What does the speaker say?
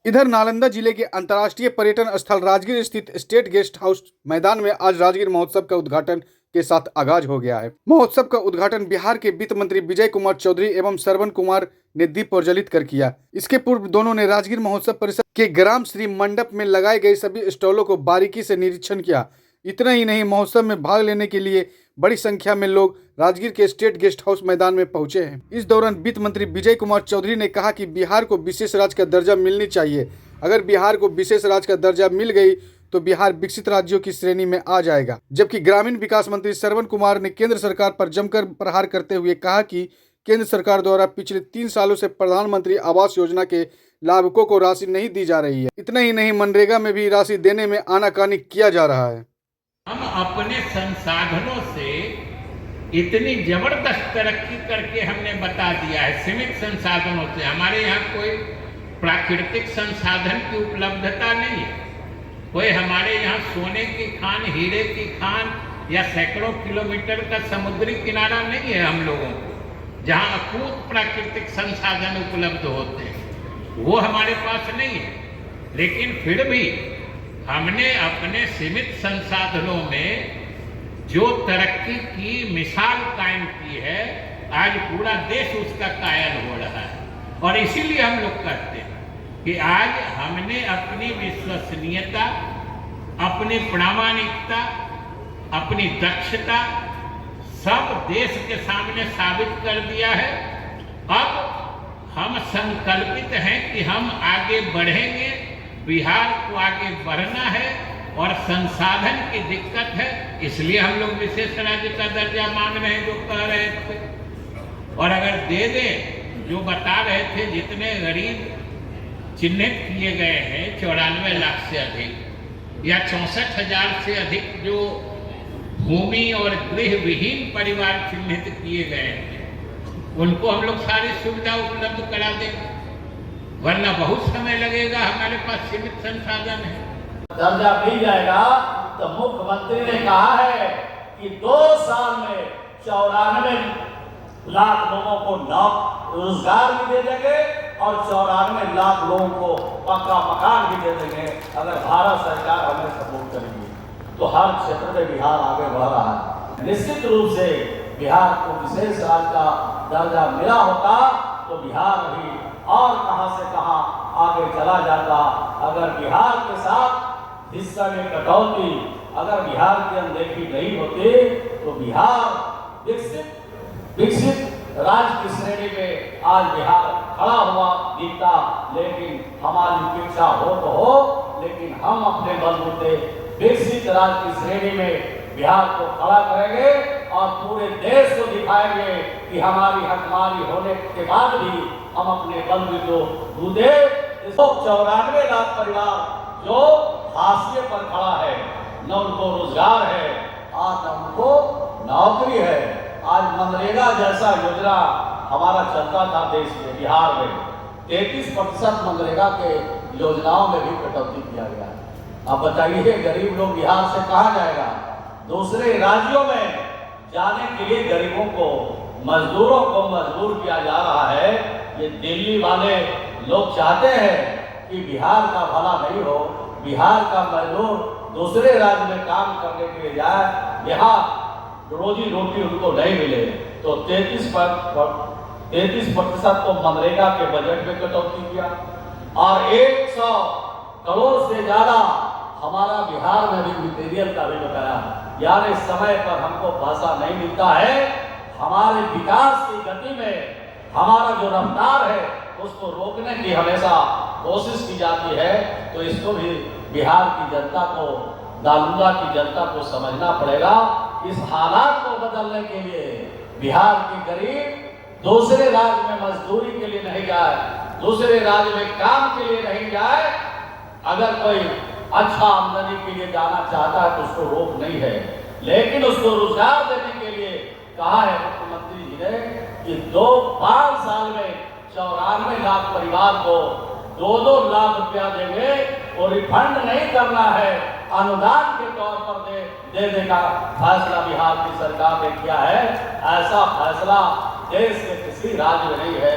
इधर नालंदा जिले के अंतर्राष्ट्रीय पर्यटन स्थल राजगीर स्थित स्टेट गेस्ट हाउस मैदान में आज राजगीर महोत्सव का उद्घाटन के साथ आगाज हो गया है। महोत्सव का उद्घाटन बिहार के वित्त मंत्री विजय कुमार चौधरी एवं श्रवण कुमार ने दीप प्रज्वलित कर किया। इसके पूर्व दोनों ने राजगीर महोत्सव परिसर के ग्राम श्री मंडप में लगाए गए सभी स्टॉलों को बारीकी से निरीक्षण किया। इतना ही नहीं, महोत्सव में भाग लेने के लिए बड़ी संख्या में लोग राजगीर के स्टेट गेस्ट हाउस मैदान में पहुंचे हैं। इस दौरान वित्त मंत्री विजय कुमार चौधरी ने कहा कि बिहार को विशेष राज्य का दर्जा मिलनी चाहिए। अगर बिहार को विशेष राज्य का दर्जा मिल गई तो बिहार विकसित राज्यों की श्रेणी में आ जाएगा। जबकि ग्रामीण विकास मंत्री श्रवण कुमार ने केंद्र सरकार पर जमकर प्रहार करते हुए कहा कि केंद्र सरकार द्वारा पिछले 3 सालों से प्रधानमंत्री आवास योजना के लाभुकों को राशि नहीं दी जा रही है। इतना ही नहीं, मनरेगा में भी राशि देने में आनाकानी किया जा रहा है। हम अपने संसाधनों से इतनी जबरदस्त तरक्की करके हमने बता दिया है। सीमित संसाधनों से, हमारे यहाँ कोई प्राकृतिक संसाधन की उपलब्धता नहीं है। कोई हमारे यहाँ सोने की खान, हीरे की खान या सैकड़ों किलोमीटर का समुद्री किनारा नहीं है हम लोगों को, जहाँ अकूत प्राकृतिक संसाधन उपलब्ध होते हैं, वो हमारे पास नहीं है। लेकिन फिर भी हमने अपने सीमित संसाधनों में जो तरक्की की मिसाल कायम की है, आज पूरा देश उसका कायल हो रहा है। और इसीलिए हम लोग कहते हैं कि आज हमने अपनी विश्वसनीयता, अपनी प्रामाणिकता, अपनी दक्षता सब देश के सामने साबित कर दिया है। अब हम संकल्पित हैं कि हम आगे बढ़ेंगे, बिहार को आगे बढ़ना है और संसाधन की दिक्कत है, इसलिए हम लोग विशेष राज्य का दर्जा मांग रहे हैं जो कह रहे थे। और अगर दे दें, जो बता रहे थे जितने गरीब चिन्हित किए गए हैं 94 लाख से अधिक या 64,000 से अधिक जो भूमि और गृह विहीन परिवार चिन्हित किए गए हैं, उनको हम लोग सारी सुविधा उपलब्ध करा देंगे, वरना बहुत समय लगेगा। हमारे पास सीमित संसाधन है। दर्जा मिल जाएगा तो मुख्यमंत्री ने कहा है कि 2 साल में 94 लाख लोगों को रोजगार भी दे देंगे और 94 लाख लोगों को पक्का मकान भी दे देंगे। अगर भारत सरकार हमें सपोर्ट करेगी तो हर क्षेत्र में बिहार आगे बढ़ रहा है। निश्चित रूप से बिहार को विशेष राज्य का दर्जा मिला होता तो बिहार अभी और कहां से कहां आगे चला जाता। अगर बिहार के साथ हिस्सा में कटौती, अगर बिहार की अनदेखी नहीं होती तो बिहार विकसित राज्य की श्रेणी में आज बिहार खड़ा हुआ दिखता। लेकिन हमारी इच्छा हो तो हो, लेकिन हम अपने बलबूते विकसित राज्य की श्रेणी में बिहार को खड़ा करेंगे और पूरे देश को दिखाएंगे कि हमारी हकमारी होने के बाद भी हम अपने बलबूते को दूधे। 94 लाख परिवार जो हाशिए पर खड़ा है, न उनको रोजगार है, आज न उनको नौकरी है। आज मनरेगा जैसा योजना हमारा चलता था देश में, बिहार में 33% मनरेगा के योजनाओं में भी कटौती किया गया है। अब बताइए, गरीब लोग बिहार से कहाँ जाएगा? दूसरे राज्यों में जाने के लिए गरीबों को, मजदूरों को मजबूर किया जा रहा है। ये दिल्ली वाले लोग चाहते हैं कि बिहार का भला नहीं हो, बिहार का मजदूर दूसरे राज्य में काम करने के लिए जाए, यहाँ रोजी रोटी उनको नहीं मिले। तो 33% तो मनरेगा के बजट में कटौती किया और 100 करोड़ से ज्यादा हमारा बिहार में भी मटेरियल का भी बकाया। यानी समय पर हमको पैसा नहीं मिलता है। हमारे विकास की गति में हमारा जो रफ्तार है उसको रोकने की हमेशा कोशिश की जाती है। तो इसको भी बिहार की जनता को, नालंदा की जनता को समझना पड़ेगा। इस हालात को बदलने के लिए बिहार की गरीब दूसरे राज्य में मजदूरी के लिए नहीं जाए, दूसरे राज्य में काम के लिए नहीं जाए। अगर कोई अच्छा आमदनी के लिए जाना चाहता है तो उसको रोक नहीं है, लेकिन उसको रोजगार देने के लिए कहा है मुख्यमंत्री जी ने कि 5 साल में 94 लाख परिवार को 2-2 लाख रुपया देंगे। और रिफंड नहीं करना है, अनुदान के तौर पर देने का फैसला बिहार की सरकार ने किया है। ऐसा फैसला देश के किसी राज्य में नहीं है।